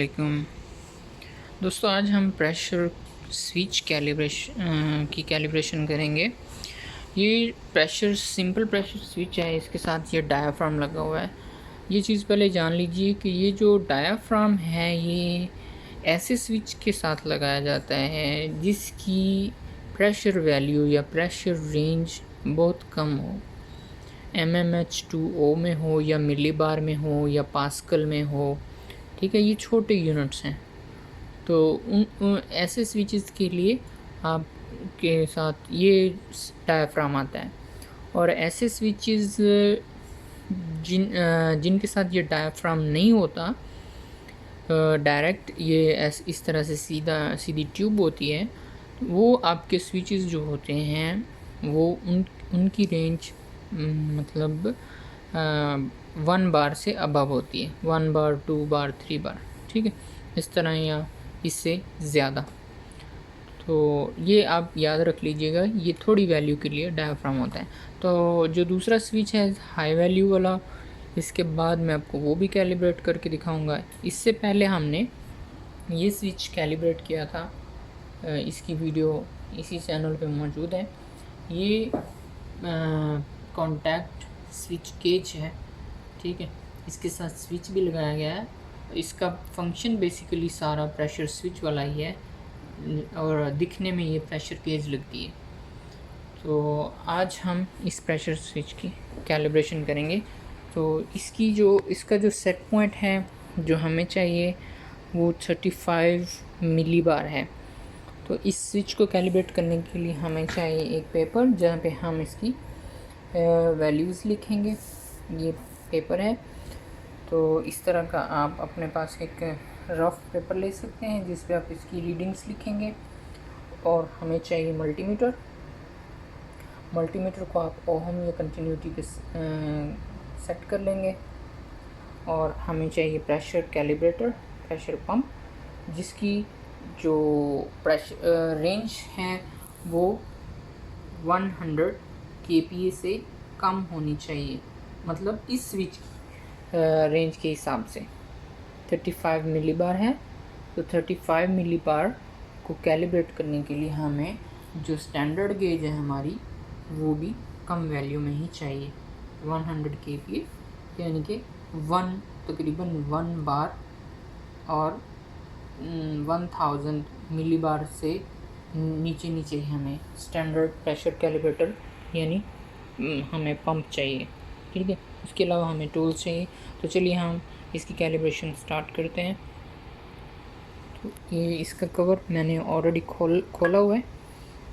वालेकुम दोस्तों, आज हम प्रेशर स्विच कैलिब्रेशन करेंगे। ये सिंपल प्रेशर स्विच है, इसके साथ ये डायाफ्राम लगा हुआ है। ये चीज़ पहले जान लीजिए कि ये जो डायाफ्राम है ये ऐसे स्विच के साथ लगाया जाता है जिसकी प्रेशर वैल्यू या प्रेशर रेंज बहुत कम हो, mmH2O में हो या मिलीबार में हो या पास्कल में हो। ठीक है, ये छोटे यूनिट्स हैं। तो उन ऐसे स्विचेस के लिए आपके साथ ये डायाफ्राम आता है। और ऐसे स्विचेस जिनके साथ ये डायाफ्राम नहीं होता, डायरेक्ट ये इस तरह से सीधी ट्यूब होती है, वो आपके स्विचेस जो होते हैं वो उनकी रेंज मतलब 1 बार से अबव होती है, 1 बार 2 बार 3 बार। ठीक है, इस तरह या इससे ज़्यादा। तो ये आप याद रख लीजिएगा, ये थोड़ी वैल्यू के लिए डायाफ्राम होता है। तो जो दूसरा स्विच है हाई वैल्यू वाला, इसके बाद मैं आपको वो भी कैलिब्रेट करके दिखाऊंगा। इससे पहले हमने ये स्विच कैलिब्रेट किया था, इसकी वीडियो इसी चैनल पे मौजूद है। ये कॉन्टैक्ट स्विच केज है। ठीक है, इसके साथ स्विच भी लगाया गया है। इसका फंक्शन बेसिकली सारा प्रेशर स्विच वाला ही है और दिखने में ये प्रेशर केज लगती है। तो आज हम इस प्रेशर स्विच की कैलिब्रेशन करेंगे। तो इसका जो सेट पॉइंट है जो हमें चाहिए वो 35 मिलीबार है। तो इस स्विच को कैलिब्रेट करने के लिए हमें चाहिए एक पेपर जहाँ पे हम इसकी वैल्यूज़ लिखेंगे। ये पेपर है, तो इस तरह का आप अपने पास एक रफ पेपर ले सकते हैं जिस पे आप इसकी रीडिंग्स लिखेंगे। और हमें चाहिए मल्टीमीटर को आप ओहम या कंटिन्यूटी पे सेट कर लेंगे। और हमें चाहिए प्रेशर कैलिब्रेटर, प्रेशर पंप, जिसकी जो प्रेशर रेंज है वो 100 kPa से कम होनी चाहिए, मतलब इस स्विच रेंज के हिसाब से 35 मिलीबार है। तो 35 मिलीबार को कैलिब्रेट करने के लिए हमें जो स्टैंडर्ड गेज है हमारी वो भी कम वैल्यू में ही चाहिए, 100 kPa, यानी कि तकरीबन 1 बार और 1000 मिलीबार से नीचे ही हमें स्टैंडर्ड प्रेशर कैलिब्रेटर यानी हमें पंप चाहिए। ठीक है, उसके अलावा हमें टूल्स चाहिए। तो चलिए हम इसकी कैलिब्रेशन स्टार्ट करते हैं। तो ये इसका कवर मैंने ऑलरेडी खोला हुआ है।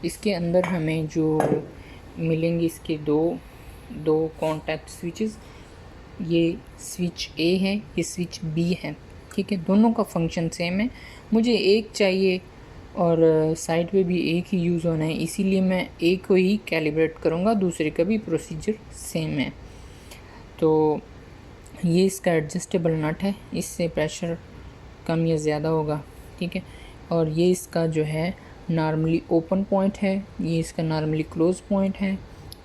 इसके अंदर हमें जो मिलेंगे इसके दो कॉन्टैक्ट स्विचेस, ये स्विच ए है, ये स्विच बी है। ठीक है, दोनों का फंक्शन सेम है। मुझे एक चाहिए और साइड पे भी एक ही यूज़ होना है, इसीलिए मैं एक को ही कैलिब्रेट करूँगा, दूसरे का भी प्रोसीजर सेम है। तो ये इसका एडजस्टेबल नट है, इससे प्रेशर कम या ज़्यादा होगा। ठीक है, और ये इसका जो है नॉर्मली ओपन पॉइंट है, ये इसका नॉर्मली क्लोज पॉइंट है,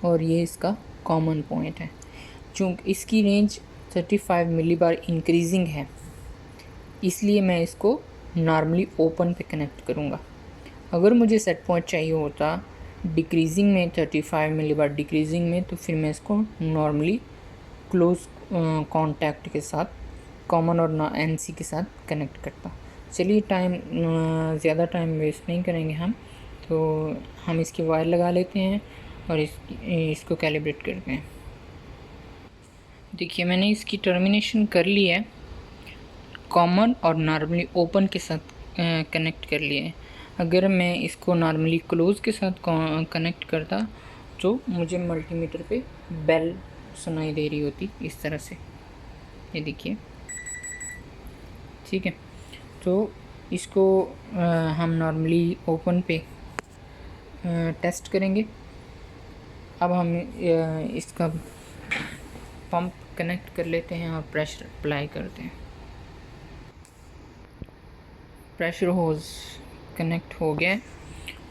और ये इसका कॉमन पॉइंट है। चूँकि इसकी रेंज 35 मिलीबार इंक्रीजिंग है, इसलिए मैं इसको नॉर्मली ओपन पे कनेक्ट करूँगा। अगर मुझे सेट पॉइंट चाहिए होता डिक्रीजिंग में, 35 मिलीबार डिक्रीजिंग में, तो फिर मैं इसको नॉर्मली क्लोज कॉन्टैक्ट के साथ, कॉमन और NC के साथ कनेक्ट करता। चलिए ज़्यादा टाइम वेस्ट नहीं करेंगे हम, तो हम इसकी वायर लगा लेते हैं और इसको कैलिब्रेट करते हैं। देखिए, मैंने इसकी टर्मिनेशन कर ली है, कॉमन और नॉर्मली ओपन के साथ कनेक्ट कर लिए हैं। अगर मैं इसको नॉर्मली क्लोज के साथ कनेक्ट करता तो मुझे मल्टीमीटर पे बेल सुनाई दे रही होती इस तरह से, ये देखिए। ठीक है, तो इसको हम नॉर्मली ओपन पे टेस्ट करेंगे। अब हम इसका पंप कनेक्ट कर लेते हैं और प्रेशर अप्लाई करते हैं। प्रेशर होज कनेक्ट हो गया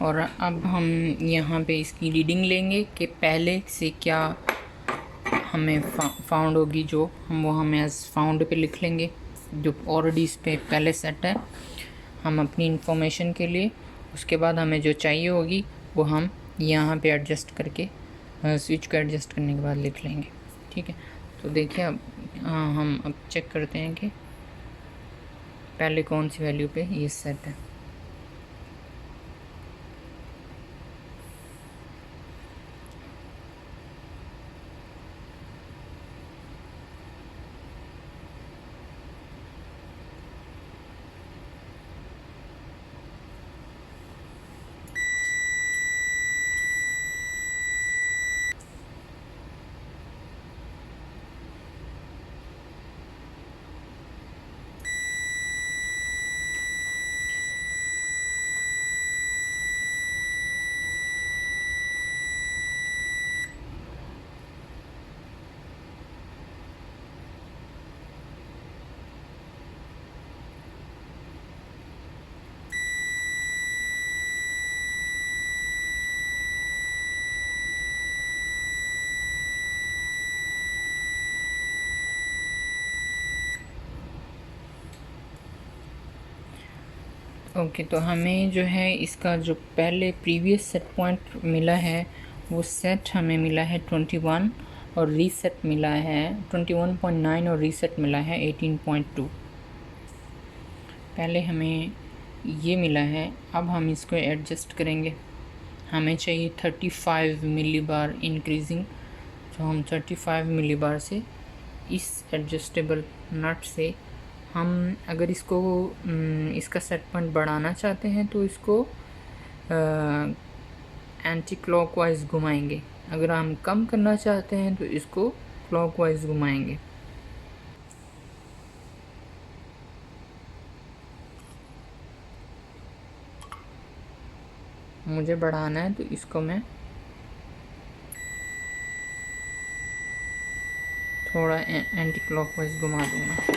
और अब हम यहाँ पे इसकी रीडिंग लेंगे कि पहले से क्या हमें फाउंड होगी, जो हम वो हमें एज फाउंड पे लिख लेंगे। जो ऑलरेडी इस पर पहले सेट है, हम अपनी इंफॉर्मेशन के लिए, उसके बाद हमें जो चाहिए होगी वो हम यहाँ पे एडजस्ट करके स्विच को एडजस्ट करने के बाद लिख लेंगे। ठीक है, तो देखिए अब हम अब चेक करते हैं कि पहले कौन सी वैल्यू पे ये सेट है। ओके, तो हमें जो है इसका जो पहले प्रीवियस सेट पॉइंट मिला है वो सेट हमें मिला है 21 और रीसेट मिला है 21.9 और रीसेट मिला है 18.2। पहले हमें ये मिला है, अब हम इसको एडजस्ट करेंगे। हमें चाहिए 35 मिली बार इंक्रीजिंग, तो हम 35 मिली बार से इस एडजस्टेबल नट से हम अगर इसको इसका सेट पॉइंट बढ़ाना चाहते हैं तो इसको एंटी क्लॉकवाइज घुमाएंगे, अगर हम कम करना चाहते हैं तो इसको क्लॉकवाइज घुमाएंगे। मुझे बढ़ाना है तो इसको मैं थोड़ा एंटी क्लॉकवाइज घुमा दूंगा।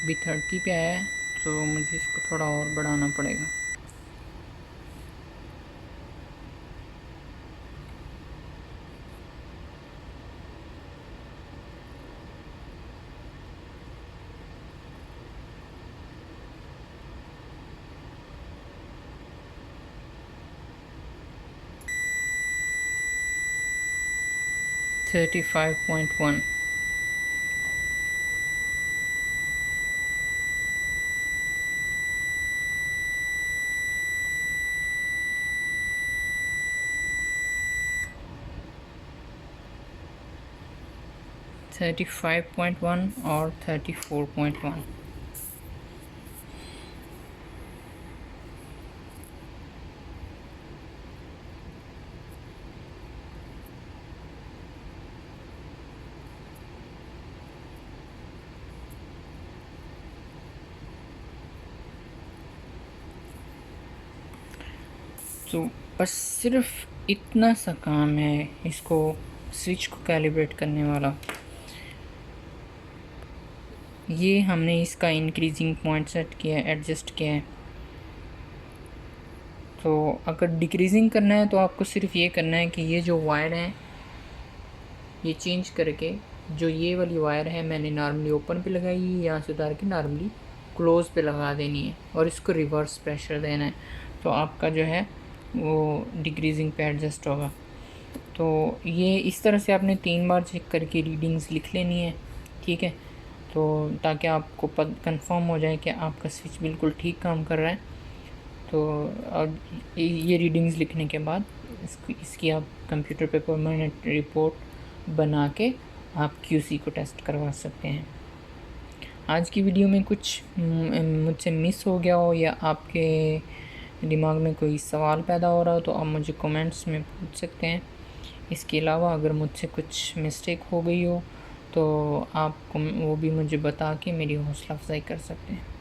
अभी 30 पे आया है तो मुझे इसको थोड़ा और बढ़ाना पड़ेगा। $35.1। 35.1 और 34.1। तो बस सिर्फ इतना सा काम है इसको स्विच को कैलिब्रेट करने वाला। ये हमने इसका इंक्रीजिंग पॉइंट सेट किया है, एडजस्ट किया है। तो अगर डिक्रीजिंग करना है तो आपको सिर्फ ये करना है कि ये जो वायर है ये चेंज करके, जो ये वाली वायर है मैंने नॉर्मली ओपन पे लगाई है, यहाँ से उतार के नॉर्मली क्लोज पे लगा देनी है और इसको रिवर्स प्रेशर देना है, तो आपका जो है वो डिक्रीजिंग पे एडजस्ट होगा। तो ये इस तरह से आपने 3 बार चेक करके रीडिंग्स लिख लेनी है। ठीक है, तो ताकि आपको कंफर्म हो जाए कि आपका स्विच बिल्कुल ठीक काम कर रहा है। तो अब ये रीडिंग्स लिखने के बाद इसकी आप कंप्यूटर पे परमानेंट रिपोर्ट बना के आप QC को टेस्ट करवा सकते हैं। आज की वीडियो में कुछ मुझसे मिस हो गया हो या आपके दिमाग में कोई सवाल पैदा हो रहा हो तो आप मुझे कमेंट्स में पूछ सकते हैं। इसके अलावा अगर मुझसे कुछ मिस्टेक हो गई हो तो आप वो भी मुझे बता के मेरी हौसला अफजाई कर सकते हैं।